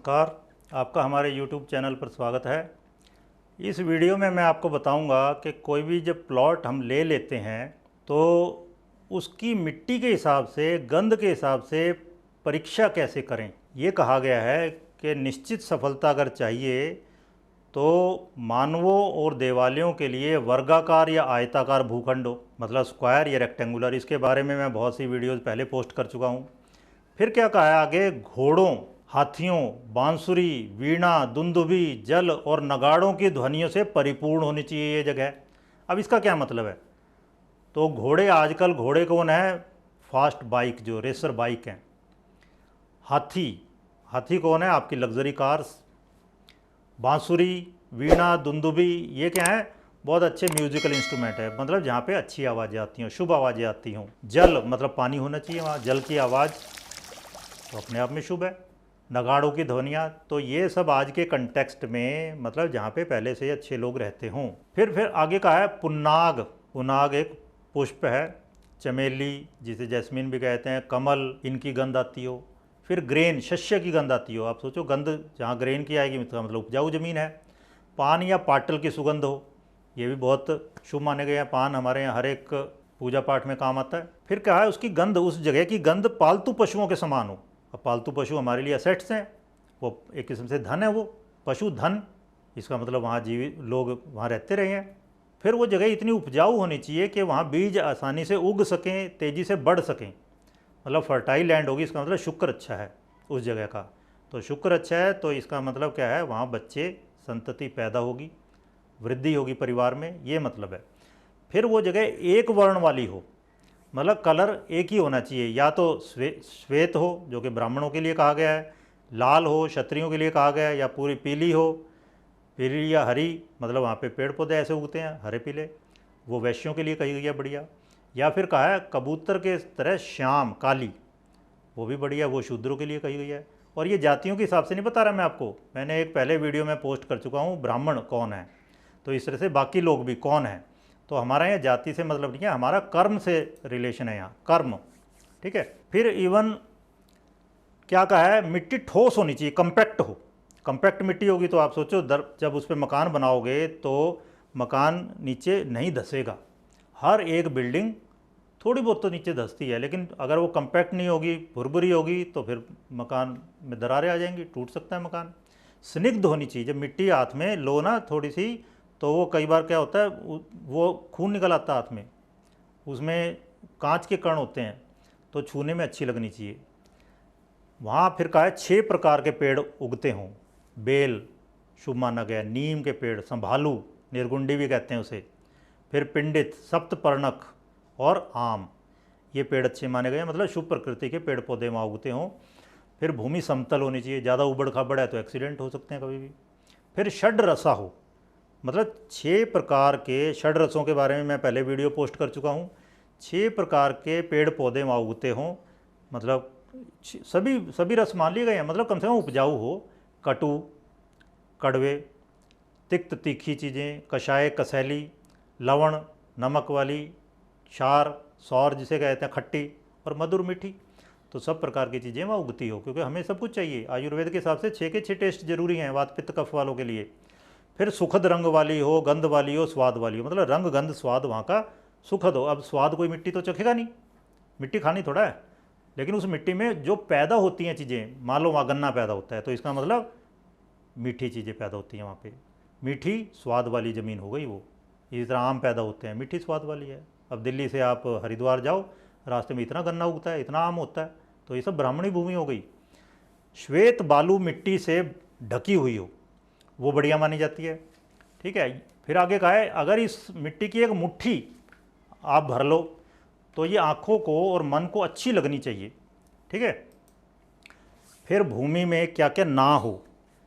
नमस्कार, आपका हमारे YouTube चैनल पर स्वागत है। इस वीडियो में मैं आपको बताऊंगा कि कोई भी जब प्लॉट हम ले लेते हैं तो उसकी मिट्टी के हिसाब से, गंध के हिसाब से परीक्षा कैसे करें। ये कहा गया है कि निश्चित सफलता अगर चाहिए तो मानवों और देवालयों के लिए वर्गाकार या आयताकार भूखंड हो, मतलब स्क्वायर या रेक्टेंगुलर। इसके बारे में मैं बहुत सी वीडियोज़ पहले पोस्ट कर चुका हूँ। फिर क्या कहा है आगे, घोड़ों, हाथियों, बांसुरी, वीणा, दुंदुभी, जल और नगाड़ों की ध्वनियों से परिपूर्ण होनी चाहिए ये जगह। अब इसका क्या मतलब है? तो घोड़े, आजकल घोड़े कौन है? फास्ट बाइक, जो रेसर बाइक हैं। हाथी, हाथी कौन है? आपकी लग्जरी कार्स। बांसुरी, वीणा, दुंदुभी, ये क्या है? बहुत अच्छे म्यूजिकल इंस्ट्रूमेंट है, मतलब जहाँ पे अच्छी आवाज़ें आती हों, शुभ आवाज़ें आती हों। जल, मतलब पानी होना चाहिए वहाँ, जल की आवाज़ तो अपने आप में शुभ है। नगाड़ों की ध्वनियाँ, तो ये सब आज के कंटेक्स्ट में, मतलब जहाँ पे पहले से ही अच्छे लोग रहते हों। फिर आगे का है पुन्नाग। पुन्नाग एक पुष्प है, चमेली जिसे जैस्मिन भी कहते हैं, कमल, इनकी गंध आती हो। फिर ग्रेन, शस्य की गंध आती हो। आप सोचो, गंध जहाँ ग्रेन की आएगी इसका मतलब उपजाऊ ज़मीन है। पान या पाटल की सुगंध हो, ये भी बहुत शुभ माने गए हैं। पान हमारे यहाँ हर एक पूजा पाठ में काम आता है। फिर क्या है, उसकी गंध, उस जगह की गंध पालतू पशुओं के समान हो। अब पालतू पशु हमारे लिए असेट्स हैं, वो एक किस्म से धन है। वो पशु धन, इसका मतलब वहाँ जीवित लोग वहाँ रहते रहे हैं। फिर वो जगह इतनी उपजाऊ होनी चाहिए कि वहाँ बीज आसानी से उग सकें, तेज़ी से बढ़ सकें, मतलब फर्टाइल लैंड होगी। इसका मतलब शुक्र अच्छा है उस जगह का। तो शुक्र अच्छा है तो इसका मतलब क्या है, वहाँ बच्चे, संतति पैदा होगी, वृद्धि होगी परिवार में, ये मतलब है। फिर वो जगह एक वर्ण वाली हो, मतलब कलर एक ही होना चाहिए। या तो श्वेत हो, जो कि ब्राह्मणों के लिए कहा गया है, लाल हो, क्षत्रियों के लिए कहा गया है, या पूरी पीली हो, पीली या हरी, मतलब वहाँ पे पेड़ पौधे ऐसे उगते हैं हरे पीले, वो वैश्यों के लिए कही गई है, बढ़िया। या फिर कहा है कबूतर के तरह श्याम, काली, वो भी बढ़िया, वो शूद्रों के लिए कही गई है। और ये जातियों के हिसाब से नहीं बता रहा मैं आपको, मैंने एक पहले वीडियो में पोस्ट कर चुका हूँ ब्राह्मण कौन है, तो इस तरह से बाकी लोग भी कौन है। तो हमारा यहाँ जाति से मतलब नहीं है, हमारा कर्म से रिलेशन है यहाँ, कर्म, ठीक है। फिर इवन क्या कहा है, मिट्टी ठोस होनी चाहिए, कंपैक्ट हो। कंपैक्ट मिट्टी होगी तो आप सोचो जब उस पर मकान बनाओगे तो मकान नीचे नहीं धंसेगा। हर एक बिल्डिंग थोड़ी बहुत तो नीचे धंसती है, लेकिन अगर वो कंपैक्ट नहीं होगी, भुरभुरी होगी, तो फिर मकान में दरारें आ जाएंगी, टूट सकता है मकान। स्निग्ध होनी चाहिए, जब मिट्टी हाथ में लो ना थोड़ी सी, तो वो कई बार क्या होता है, वो खून निकल आता है हाथ में, उसमें कांच के कण होते हैं, तो छूने में अच्छी लगनी चाहिए। वहाँ फिर कहा है 6 प्रकार के पेड़ उगते हों। बेल शुभ माना गया, नीम के पेड़, संभालू, निर्गुंडी भी कहते हैं उसे, फिर पिंडित, सप्तपर्णक और आम, ये पेड़ अच्छे माने गए, मतलब शुभ प्रकृति के पेड़ पौधे वहाँ उगते हों। फिर भूमि समतल होनी चाहिए, ज़्यादा उबड़ खाबड़ है तो एक्सीडेंट हो सकते हैं कभी भी। फिर षड रसा हो, मतलब 6 प्रकार के षड रसों के बारे में मैं पहले वीडियो पोस्ट कर चुका हूँ। 6 प्रकार के पेड़ पौधे वहाँ उगते हों, मतलब सभी रस मान लिए गए हैं, मतलब कम से कम उपजाऊ हो। कटु, कड़वे, तिक्त तीखी चीज़ें, कषाय कसैली, लवण नमक वाली, क्षार सौर जिसे कहते हैं खट्टी, और मधुर मीठी, तो सब प्रकार की चीज़ें वहाँ उगती हो, क्योंकि हमें सब कुछ चाहिए। आयुर्वेद के हिसाब से 6 के 6 टेस्ट जरूरी हैं वात पित्त कफ वालों के लिए। फिर सुखद रंग वाली हो, गंध वाली हो, स्वाद वाली हो, मतलब रंग गंध स्वाद वहाँ का सुखद हो। अब स्वाद कोई मिट्टी तो चखेगा नहीं, मिट्टी खानी थोड़ा है, लेकिन उस मिट्टी में जो पैदा होती हैं चीज़ें, मान लो वहाँ गन्ना पैदा होता है तो इसका मतलब मीठी चीज़ें पैदा होती हैं वहाँ पे, मीठी स्वाद वाली ज़मीन हो गई वो। इसी तरह आम पैदा होते हैं, मीठी स्वाद वाली है। अब दिल्ली से आप हरिद्वार जाओ, रास्ते में इतना गन्ना उगता है, इतना आम होता है, तो ये सब ब्राह्मणी भूमि हो गई। श्वेत बालू मिट्टी से ढकी हुई हो, वो बढ़िया मानी जाती है, ठीक है। फिर आगे कहा है, अगर इस मिट्टी की एक मुट्ठी आप भर लो तो ये आँखों को और मन को अच्छी लगनी चाहिए, ठीक है। फिर भूमि में क्या क्या ना हो,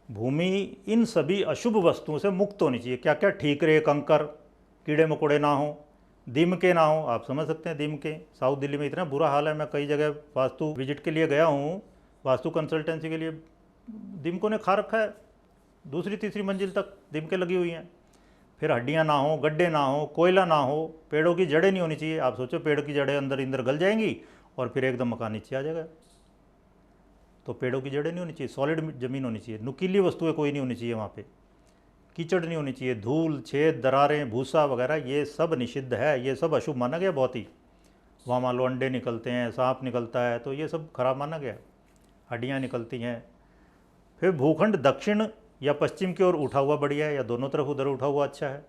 भूमि इन सभी अशुभ वस्तुओं से मुक्त होनी चाहिए। क्या क्या, ठीकरे, कंकर, कीड़े मकोड़े ना हो, दीमके ना हो। आप समझ सकते हैं दीमके, साउथ दिल्ली में इतना बुरा हाल है, मैं कई जगह वास्तु विजिट के लिए गया हूँ, वास्तु कंसल्टेंसी के लिए, दीमकों ने खा रखा है, दूसरी तीसरी मंजिल तक दीमके लगी हुई हैं। फिर हड्डियाँ ना हो, गड्ढे ना हो, कोयला ना हो, पेड़ों की जड़ें नहीं होनी चाहिए। आप सोचो पेड़ की जड़ें अंदर गल जाएंगी और फिर एकदम मकान नीचे आ जाएगा। तो पेड़ों की जड़ें नहीं होनी चाहिए, सॉलिड ज़मीन होनी चाहिए, नुकीली वस्तुएं कोई नहीं होनी चाहिए वहाँ पे, कीचड़ नहीं होनी चाहिए, धूल, छेद, दरारें, भूसा वगैरह ये सब निषिद्ध है, ये सब अशुभ माना गया बहुत ही। वहाँ मान लो अंडे निकलते हैं, सांप निकलता है, तो ये सब खराब माना गया, हड्डियाँ निकलती हैं। फिर भूखंड दक्षिण या पश्चिम की ओर उठा हुआ बढ़िया है, या दोनों तरफ उधर उठा हुआ अच्छा है।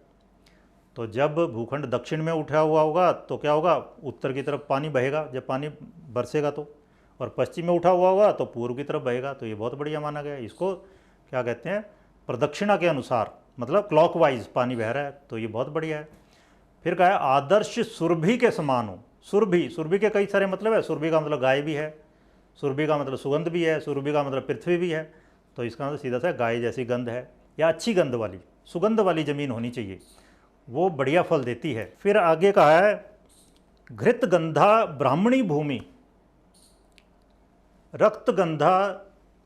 तो जब भूखंड दक्षिण में उठा हुआ होगा तो क्या होगा, उत्तर की तरफ पानी बहेगा जब पानी बरसेगा तो, और पश्चिम में उठा हुआ होगा तो पूर्व की तरफ बहेगा, तो ये बहुत बढ़िया माना गया। इसको क्या कहते हैं, प्रदक्षिणा के अनुसार, मतलब क्लॉकवाइज पानी बह रहा है, तो ये बहुत बढ़िया है। फिर कहा है आदर्श सुरभि के समान हो। सुरभि, सुरभि के कई सारे मतलब है, सुरभि का मतलब गाय भी है, सुरभि का मतलब सुगंध भी है, सुरभि का मतलब पृथ्वी भी है, तो इसका मतलब सीधा सा गाय जैसी गंध है, या अच्छी गंध वाली, सुगंध वाली ज़मीन होनी चाहिए, वो बढ़िया फल देती है। फिर आगे कहा है घृत गंधा ब्राह्मणी भूमि, रक्त गंधा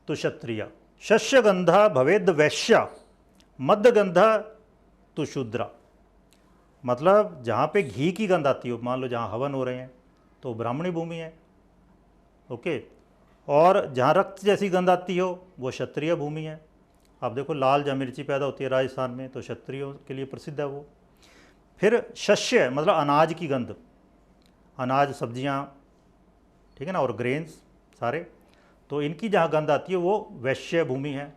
तो क्षत्रिय, शस्य गंधा भवेद वैश्या, मध्य गंधा तो शूद्रा। मतलब जहाँ पे घी की गंध आती हो, मान लो जहाँ हवन हो रहे हैं तो ब्राह्मणी भूमि है, ओके, और जहाँ रक्त जैसी गंध आती हो वो क्षत्रिय भूमि है। आप देखो लाल जहाँ मिर्ची पैदा होती है राजस्थान में, तो क्षत्रियों के लिए प्रसिद्ध है वो। फिर शस्य मतलब अनाज की गंध, अनाज, सब्जियाँ, ठीक है ना, और ग्रेन्स सारे, तो इनकी जहाँ गंध आती है वो वैश्य भूमि है।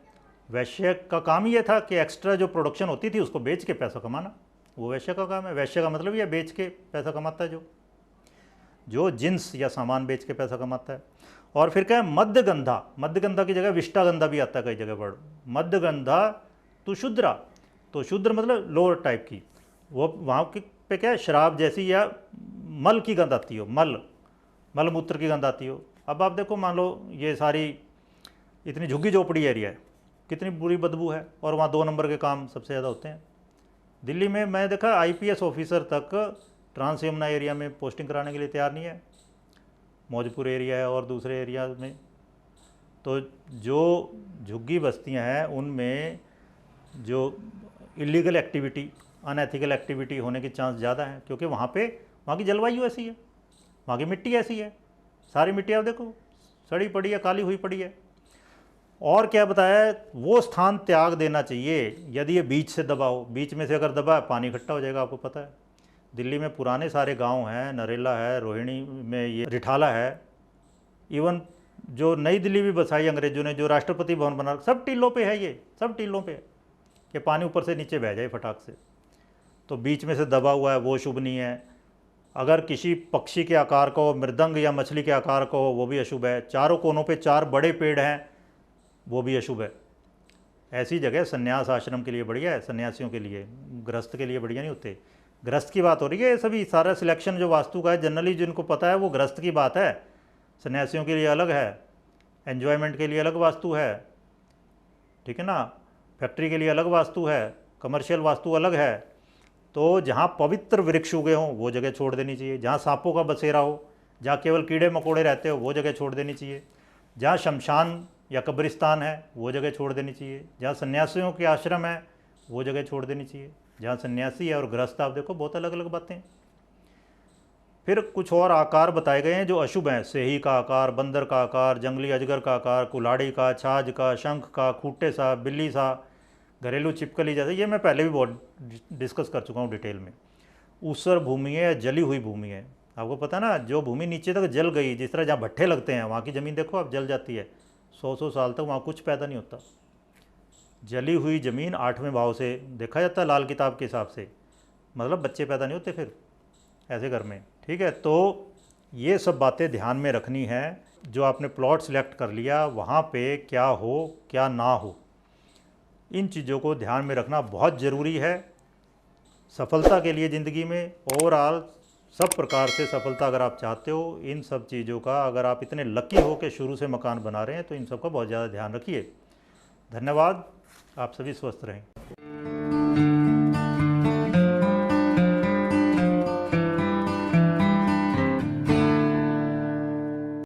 वैश्य का काम ये था कि एक्स्ट्रा जो प्रोडक्शन होती थी उसको बेच के पैसा कमाना, वो वैश्य का काम है। वैश्य का मतलब ये बेच के पैसा कमाता है, जो जिन्स या सामान बेच के पैसा कमाता है। और फिर क्या है मध्यगंधा, मध्यगंधा की जगह विष्टागंधा भी आता है कई जगह वर्ड, मध्यगंधा तो शूद्रा, तो शूद्र मतलब लोअर टाइप की, वो वहाँ पे क्या है शराब जैसी या मल की गंध आती हो, मल मूत्र की गंध आती हो। अब आप देखो मान लो ये सारी इतनी झुग्गी झोपड़ी एरिया है, कितनी बुरी बदबू है, और वहाँ 2 नंबर के काम सबसे ज़्यादा होते हैं। दिल्ली में मैं देखा IPS ऑफिसर तक ट्रांस यमुना एरिया में पोस्टिंग कराने के लिए तैयार नहीं है, मौजपुर एरिया है और दूसरे एरिया में। तो जो झुग्गी बस्तियां हैं उनमें जो इलीगल एक्टिविटी, अनएथिकल एक्टिविटी होने के चांस ज़्यादा हैं, क्योंकि वहाँ की जलवायु ऐसी है, वहाँ की मिट्टी ऐसी है, सारी मिट्टी आप देखो सड़ी पड़ी है, काली हुई पड़ी है। और क्या बताया, वो स्थान त्याग देना चाहिए यदि ये बीच से दबा हो, बीच में से अगर दबा पानी इकट्ठा हो जाएगा। आपको पता है दिल्ली में पुराने सारे गांव हैं, नरेला है, रोहिणी में ये रिठाला है, इवन जो नई दिल्ली भी बसाई अंग्रेजों ने, जो राष्ट्रपति भवन बना, सब टीलों पे है, ये सब टीलों पे है कि पानी ऊपर से नीचे बह जाए फटाक से। तो बीच में से दबा हुआ है वो शुभ नहीं है। अगर किसी पक्षी के आकार का हो, मृदंग या मछली के आकार का हो, वो भी अशुभ है। चारों कोनों पे 4 बड़े पेड़ हैं, वो भी अशुभ है। ऐसी जगह संन्यास आश्रम के लिए बढ़िया है, सन्यासियों के लिए, गृहस्थ के लिए बढ़िया नहीं होते। गृहस्थ की बात हो रही है, सभी सारा सिलेक्शन जो वास्तु का है जनरली जिनको पता है वो गृहस्थ की बात है। सन्यासियों के लिए अलग है, एन्जॉयमेंट के लिए अलग वास्तु है, ठीक है ना, फैक्ट्री के लिए अलग वास्तु है, कमर्शियल वास्तु अलग है। तो जहाँ पवित्र वृक्ष उगे हों वो जगह छोड़ देनी चाहिए, जहाँ सांपों का बसेरा हो, जहाँ केवल कीड़े मकोड़े रहते हो वो जगह छोड़ देनी चाहिए, जहाँ शमशान या कब्रिस्तान है वो जगह छोड़ देनी चाहिए, जहाँ सन्यासियों के आश्रम है वो जगह छोड़ देनी चाहिए। जहाँ सन्यासी है और गृहस्थ आप देखो बहुत अलग अलग बातें। फिर कुछ और आकार बताए गए हैं जो अशुभ हैं, सेही का आकार, बंदर का आकार, जंगली अजगर का आकार, कुल्हाड़ी का, छाछ का, शंख का, खूंटे सा, बिल्ली सा, घरेलू छिपकली जैसे, ये मैं पहले भी बहुत डिस्कस कर चुका हूँ डिटेल में। ऊसर भूमि है, जली हुई भूमि है। आपको पता ना जो भूमि नीचे तक जल गई, जिस तरह जहाँ भट्ठे लगते हैं वहाँ की ज़मीन देखो आप जल जाती है, 100 साल तक वहाँ कुछ पैदा नहीं होता। जली हुई ज़मीन 8वें भाव से देखा जाता है लाल किताब के हिसाब से, मतलब बच्चे पैदा नहीं होते फिर ऐसे घर में, ठीक है। तो ये सब बातें ध्यान में रखनी है। जो आपने प्लॉट सिलेक्ट कर लिया वहाँ पे क्या हो क्या ना हो, इन चीज़ों को ध्यान में रखना बहुत ज़रूरी है सफलता के लिए ज़िंदगी में। ओवरऑल सब प्रकार से सफलता अगर आप चाहते हो, इन सब चीज़ों का, अगर आप इतने लकी हो के शुरू से मकान बना रहे हैं तो इन सब का बहुत ज़्यादा ध्यान रखिए। धन्यवाद, आप सभी स्वस्थ रहें।